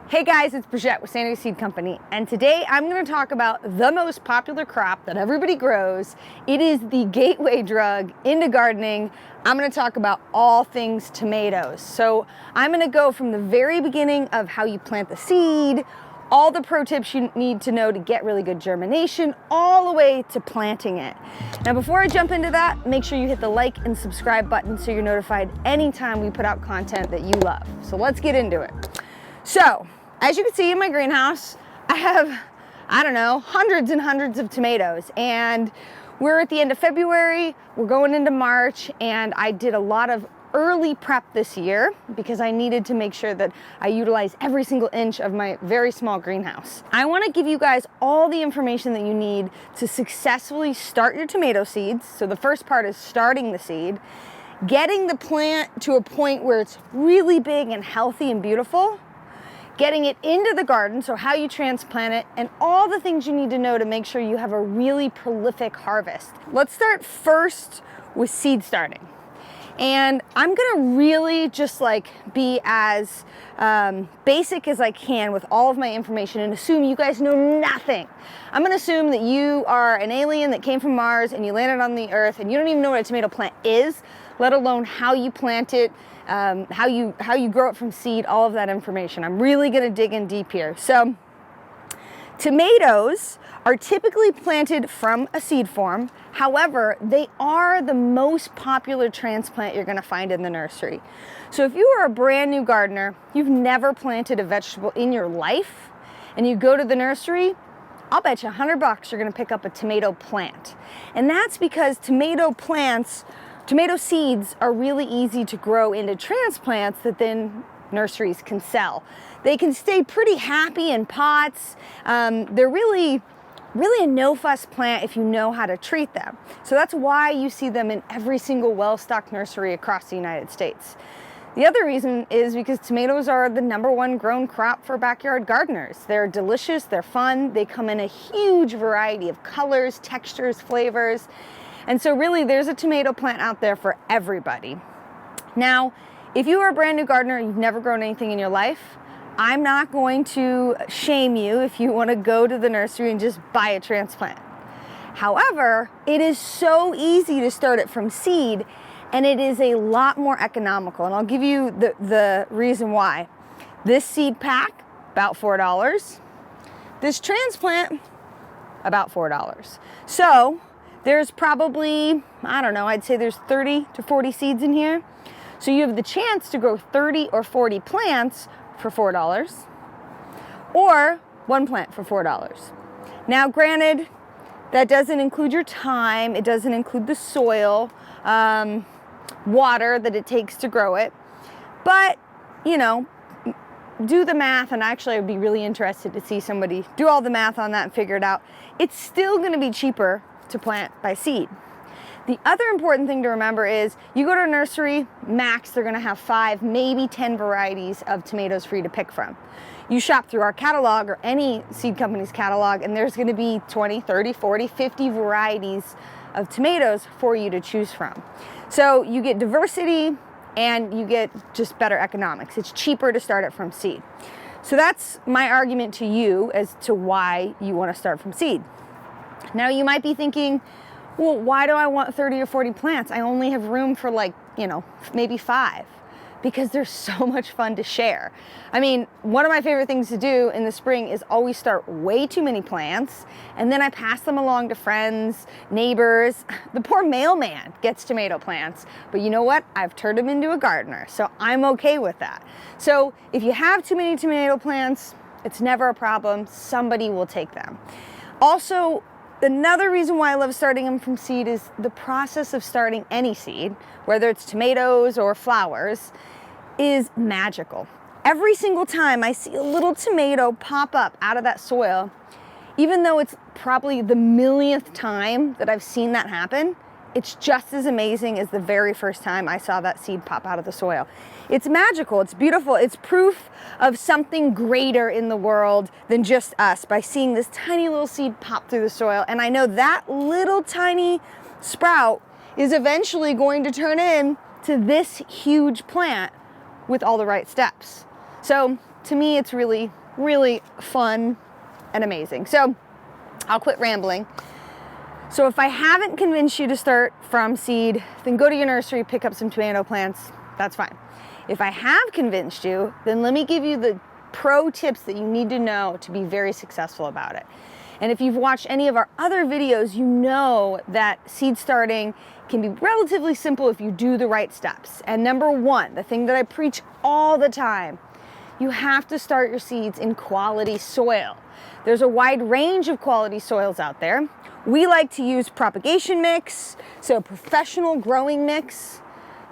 Hey guys, it's Brigitte with Sanity Seed Company, and today I'm going to talk about the most popular crop that everybody grows. It is the gateway drug into gardening. I'm going to talk about all things tomatoes. So I'm going to go from the very beginning of how you plant the seed, all the pro tips you need to know to get really good germination, all the way to planting it. Now before I jump into that, make sure you hit the like and subscribe button so you're notified anytime we put out content that you love. So let's get into it. So, as you can see in my greenhouse, I have, hundreds and hundreds of tomatoes, and we're at the end of February, we're going into March, and I did a lot of early prep this year because I needed to make sure that I utilize every single inch of my very small greenhouse. I want to give you guys all the information that you need to successfully start your tomato seeds. So the first part is starting the seed, getting the plant to a point where it's really big and healthy and beautiful, getting it into the garden, so how you transplant it, and all the things you need to know to make sure you have a really prolific harvest. Let's start first with seed starting. And I'm gonna really just be as basic as I can with all of my information and assume you guys know nothing. I'm gonna assume that you are an alien that came from Mars and you landed on the earth and you don't even know what a tomato plant is, let alone how you plant it, how you grow it from seed, all of that information. I'm really gonna dig in deep here. So, tomatoes are typically planted from a seed form. However, they are the most popular transplant you're gonna find in the nursery. So if you are a brand new gardener, you've never planted a vegetable in your life, and you go to the nursery, I'll bet you $100 you're gonna pick up a tomato plant. And that's because tomato seeds are really easy to grow into transplants that then nurseries can sell. They can stay pretty happy in pots. They're really a no-fuss plant if you know how to treat them. So that's why you see them in every single well-stocked nursery across the United States. The other reason is because tomatoes are the #1 grown crop for backyard gardeners. They're delicious, they're fun, they come in a huge variety of colors, textures, flavors. And so really there's a tomato plant out there for everybody. Now, if you are a brand new gardener and you've never grown anything in your life, I'm not going to shame you if you want to go to the nursery and just buy a transplant. However, it is so easy to start it from seed, and it is a lot more economical. And I'll give you the reason why. This seed pack, about $4. This transplant, about $4. So there's probably, I'd say there's 30 to 40 seeds in here. So you have the chance to grow 30 or 40 plants for $4, or one plant for $4. Now, granted, that doesn't include your time, it doesn't include the soil, water that it takes to grow it, but, do the math, and actually I'd be really interested to see somebody do all the math on that and figure it out. It's still gonna be cheaper to plant by seed. The other important thing to remember is you go to a nursery, max they're gonna have 5, maybe 10 varieties of tomatoes for you to pick from. You shop through our catalog or any seed company's catalog, and there's gonna be 20, 30, 40, 50 varieties of tomatoes for you to choose from. So you get diversity and you get just better economics. It's cheaper to start it from seed. So that's my argument to you as to why you wanna start from seed. Now you might be thinking, well, why do I want 30 or 40 plants? I only have room for maybe 5, because they're so much fun to share. I mean, one of my favorite things to do in the spring is always start way too many plants, and then I pass them along to friends, neighbors. The poor mailman gets tomato plants, but you know what? I've turned him into a gardener, so I'm okay with that. So if you have too many tomato plants, it's never a problem. Somebody will take them. Also, another reason why I love starting them from seed is the process of starting any seed, whether it's tomatoes or flowers, is magical. Every single time I see a little tomato pop up out of that soil, even though it's probably the millionth time that I've seen that happen, it's just as amazing as the very first time I saw that seed pop out of the soil. It's magical, it's beautiful, it's proof of something greater in the world than just us by seeing this tiny little seed pop through the soil. And I know that little tiny sprout is eventually going to turn into this huge plant with all the right steps. So to me, it's really, really fun and amazing. So I'll quit rambling. So if I haven't convinced you to start from seed, then go to your nursery, pick up some tomato plants. That's fine. If I have convinced you, then let me give you the pro tips that you need to know to be very successful about it. And if you've watched any of our other videos, you know that seed starting can be relatively simple if you do the right steps. And number one, the thing that I preach all the time, you have to start your seeds in quality soil. There's a wide range of quality soils out there. We like to use propagation mix, so professional growing mix.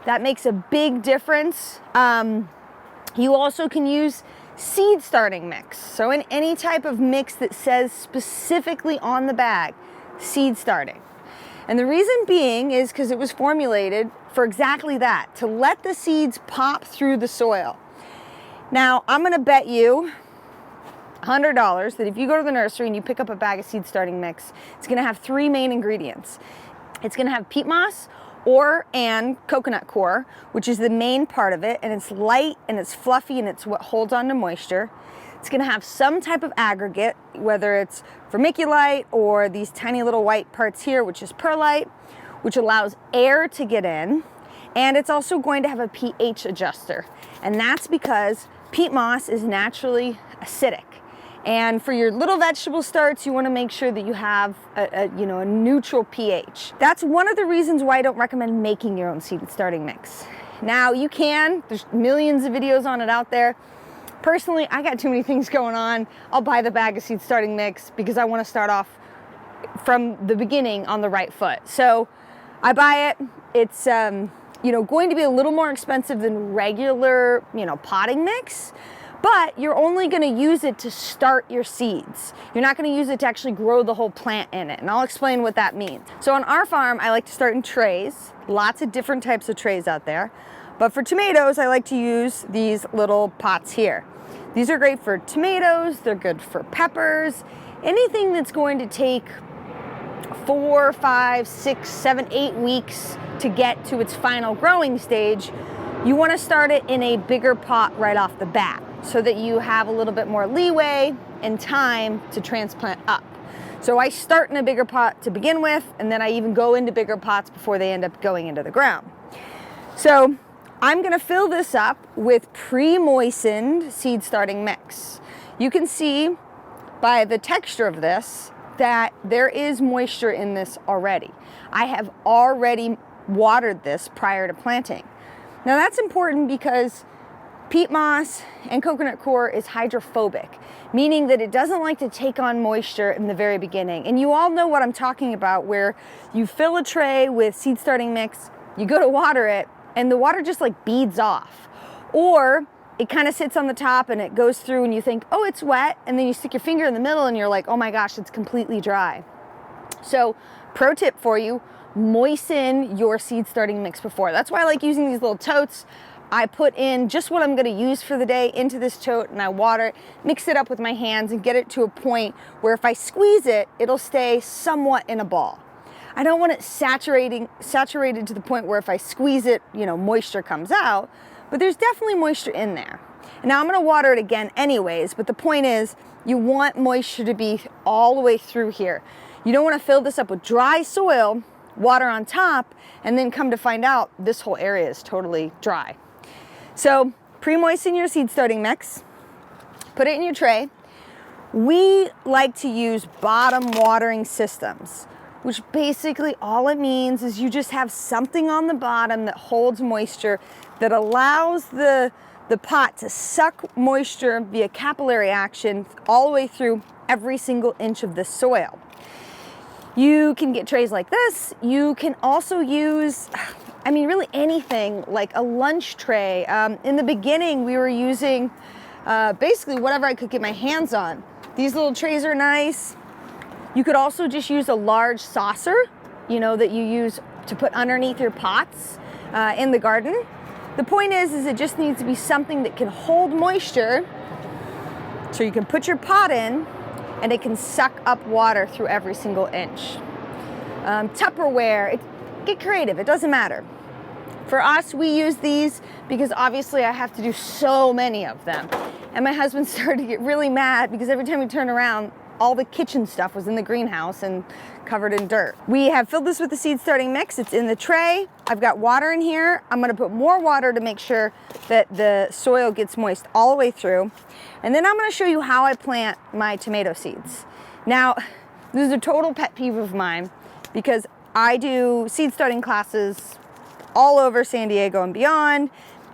That makes a big difference. You also can use seed starting mix. So in any type of mix that says specifically on the bag, seed starting. And the reason being is because it was formulated for exactly that, to let the seeds pop through the soil. Now, I'm gonna bet you $100 that if you go to the nursery and you pick up a bag of seed starting mix, it's gonna have three main ingredients. It's gonna have peat moss and coconut coir, which is the main part of it, and it's light and it's fluffy and it's what holds on to moisture. It's gonna have some type of aggregate, whether it's vermiculite or these tiny little white parts here, which is perlite, which allows air to get in. And it's also going to have a pH adjuster. And that's because peat moss is naturally acidic. And for your little vegetable starts, you want to make sure that you have a neutral pH. That's one of the reasons why I don't recommend making your own seed starting mix. Now you can, there's millions of videos on it out there. Personally, I got too many things going on. I'll buy the bag of seed starting mix because I want to start off from the beginning on the right foot. So I buy it. It's going to be a little more expensive than regular, potting mix. But you're only going to use it to start your seeds. You're not going to use it to actually grow the whole plant in it. And I'll explain what that means. So on our farm, I like to start in trays. Lots of different types of trays out there. But for tomatoes, I like to use these little pots here. These are great for tomatoes. They're good for peppers. Anything that's going to take 4, 5, 6, 7, 8 weeks to get to its final growing stage, you want to start it in a bigger pot right off the bat, so that you have a little bit more leeway and time to transplant up. So I start in a bigger pot to begin with, and then I even go into bigger pots before they end up going into the ground. So I'm gonna fill this up with pre-moistened seed starting mix. You can see by the texture of this that there is moisture in this already. I have already watered this prior to planting. Now that's important because peat moss and coconut coir is hydrophobic, meaning that it doesn't like to take on moisture in the very beginning. And you all know what I'm talking about, where you fill a tray with seed starting mix, you go to water it, and the water just like beads off. Or it kind of sits on the top and it goes through and you think, oh, it's wet, and then you stick your finger in the middle and you're like, oh my gosh, it's completely dry. So pro tip for you, moisten your seed starting mix before. That's why I like using these little totes. I put in just what I'm going to use for the day into this tote, and I water it, mix it up with my hands, and get it to a point where if I squeeze it, it'll stay somewhat in a ball. I don't want it saturated to the point where if I squeeze it, moisture comes out, but there's definitely moisture in there. And now I'm going to water it again anyways, but the point is you want moisture to be all the way through here. You don't want to fill this up with dry soil, water on top, and then come to find out this whole area is totally dry. So pre-moisten your seed starting mix, put it in your tray. We like to use bottom watering systems, which basically all it means is you just have something on the bottom that holds moisture, that allows the pot to suck moisture via capillary action all the way through every single inch of the soil. You can get trays like this. You can also use, really anything like a lunch tray. In the beginning, we were using basically whatever I could get my hands on. These little trays are nice. You could also just use a large saucer, that you use to put underneath your pots in the garden. The point is it just needs to be something that can hold moisture so you can put your pot in and it can suck up water through every single inch. Tupperware, get creative, it doesn't matter. For us, we use these because obviously I have to do so many of them. And my husband started to get really mad because every time we turned around, all the kitchen stuff was in the greenhouse and covered in dirt. We have filled this with the seed starting mix. It's in the tray. I've got water in here. I'm gonna put more water to make sure that the soil gets moist all the way through. And then I'm gonna show you how I plant my tomato seeds. Now, this is a total pet peeve of mine because I do seed starting classes all over San Diego and beyond,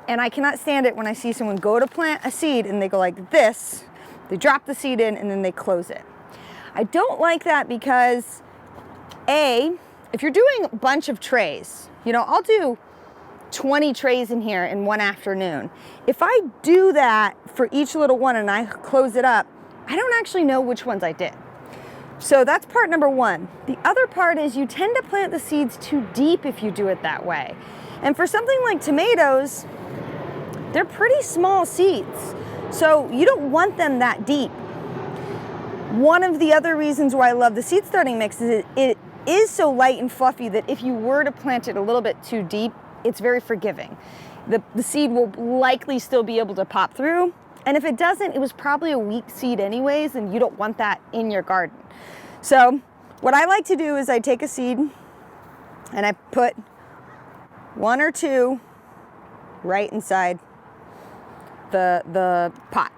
and I cannot stand it when I see someone go to plant a seed and they go like this, they drop the seed in and then they close it. I don't like that because if you're doing a bunch of trays, you know, I'll do 20 trays in here in one afternoon. If I do that for each little one and I close it up, I don't actually know which ones I did. So that's part number one. The other part is you tend to plant the seeds too deep if you do it that way. And for something like tomatoes, they're pretty small seeds. So you don't want them that deep. One of the other reasons why I love the seed starting mix is it is so light and fluffy that if you were to plant it a little bit too deep, it's very forgiving. The seed will likely still be able to pop through. And if it doesn't, it was probably a weak seed anyways, and you don't want that in your garden. So what I like to do is I take a seed and I put one or two right inside the pot.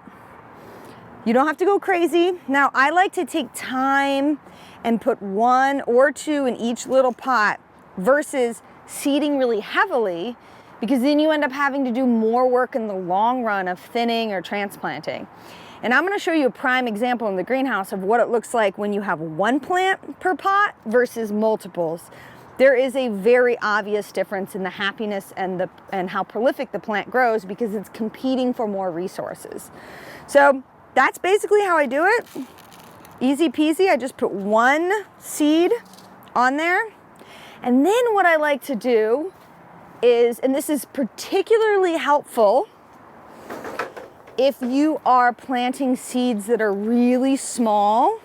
You don't have to go crazy. Now, I like to take time and put one or two in each little pot versus seeding really heavily, because then you end up having to do more work in the long run of thinning or transplanting. And I'm gonna show you a prime example in the greenhouse of what it looks like when you have one plant per pot versus multiples. There is a very obvious difference in the happiness and how prolific the plant grows because it's competing for more resources. So that's basically how I do it. Easy peasy. I just put one seed on there. And then what I like to do is, and this is particularly helpful if you are planting seeds that are really small,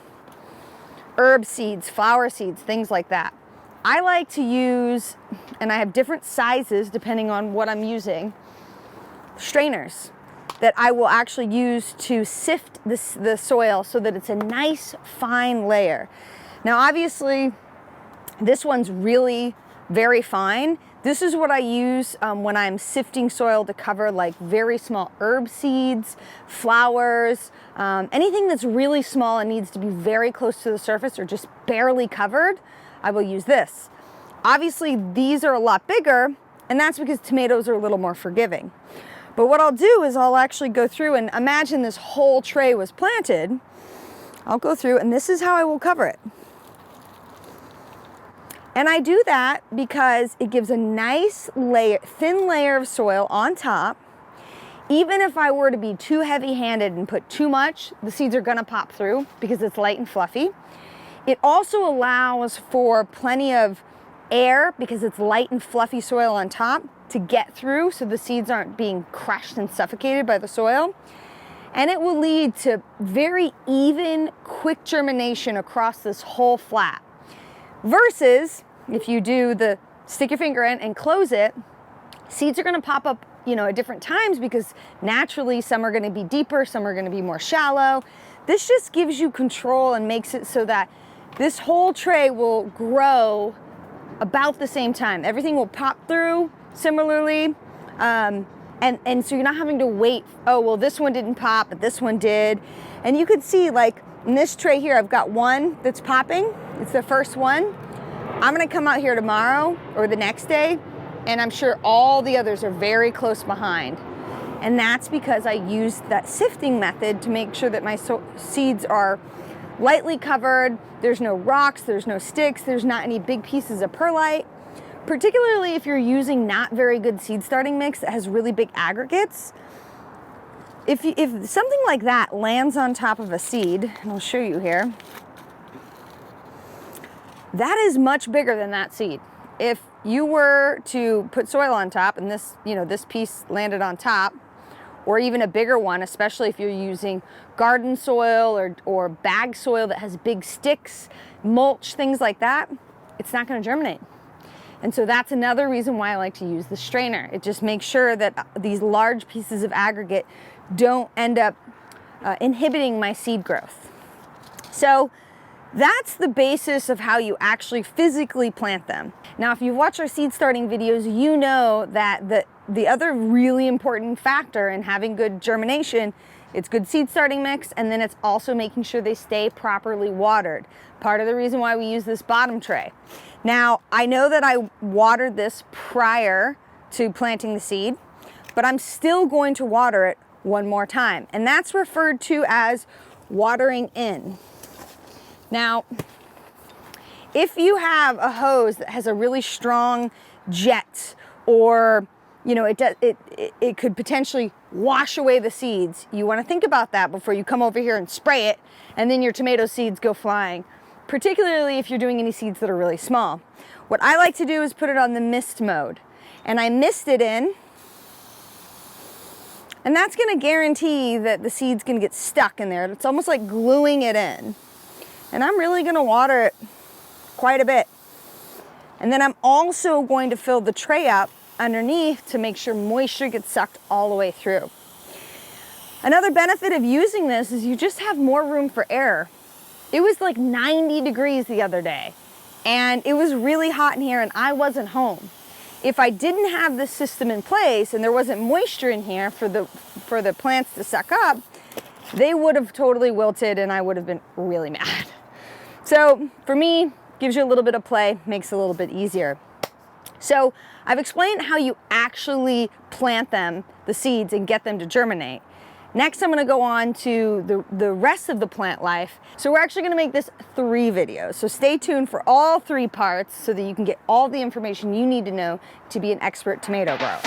herb seeds, flower seeds, things like that. I like to use, and I have different sizes depending on what I'm using, strainers that I will actually use to sift the soil so that it's a nice fine layer. Now obviously this one's really very fine. This is what I use when I'm sifting soil to cover like very small herb seeds, flowers, anything that's really small and needs to be very close to the surface or just barely covered, I will use this. Obviously these are a lot bigger, and that's because tomatoes are a little more forgiving. But what I'll do is I'll actually go through and imagine this whole tray was planted. I'll go through and this is how I will cover it. And I do that because it gives a nice layer, thin layer of soil on top. Even if I were to be too heavy-handed and put too much, the seeds are gonna pop through because it's light and fluffy. It also allows for plenty of air because it's light and fluffy soil on top to get through so the seeds aren't being crushed and suffocated by the soil. And it will lead to very even, quick germination across this whole flat. Versus if you do the stick your finger in and close it, seeds are gonna pop up, you know, at different times because naturally some are gonna be deeper, some are gonna be more shallow. This just gives you control and makes it so that this whole tray will grow about the same time. Everything will pop through similarly. And so you're not having to wait, oh, well, this one didn't pop, but this one did. And you could see, like, in this tray here, I've got one that's popping. It's the first one. I'm gonna come out here tomorrow or the next day, and I'm sure all the others are very close behind. And that's because I used that sifting method to make sure that my seeds are lightly covered. There's no rocks, there's no sticks, there's not any big pieces of perlite. Particularly if you're using not very good seed starting mix that has really big aggregates. If something like that lands on top of a seed, and I'll show you here, that is much bigger than that seed. If you were to put soil on top and this, you know, this piece landed on top, or even a bigger one, especially if you're using garden soil or bag soil that has big sticks, mulch, things like that, it's not gonna germinate. And so that's another reason why I like to use the strainer. It just makes sure that these large pieces of aggregate don't end up inhibiting my seed growth. So that's the basis of how you actually physically plant them. Now, if you've watched our seed starting videos, you know that the other really important factor in having good germination, it's good seed starting mix, and then it's also making sure they stay properly watered. Part of the reason why we use this bottom tray. Now, I know that I watered this prior to planting the seed, but I'm still going to water it one more time, and that's referred to as watering in. Now, if you have a hose that has a really strong jet, or you know, it could potentially wash away the seeds, you want to think about that before you come over here and spray it, and then your tomato seeds go flying, particularly if you're doing any seeds that are really small. What I like to do is put it on the mist mode, and I mist it in, and that's going to guarantee that the seed's going to get stuck in there. It's almost like gluing it in. And I'm really going to water it quite a bit. And then I'm also going to fill the tray up underneath to make sure moisture gets sucked all the way through. Another benefit of using this is you just have more room for air. It was like 90 degrees the other day, and it was really hot in here, and I wasn't home. If I didn't have this system in place and there wasn't moisture in here for the plants to suck up, they would have totally wilted and I would have been really mad. So for me, gives you a little bit of play, makes it a little bit easier. So I've explained how you actually plant them, the seeds, and get them to germinate. Next, I'm going to go on to the rest of the plant life. So we're actually going to make this 3 videos. So stay tuned for all 3 parts so that you can get all the information you need to know to be an expert tomato grower.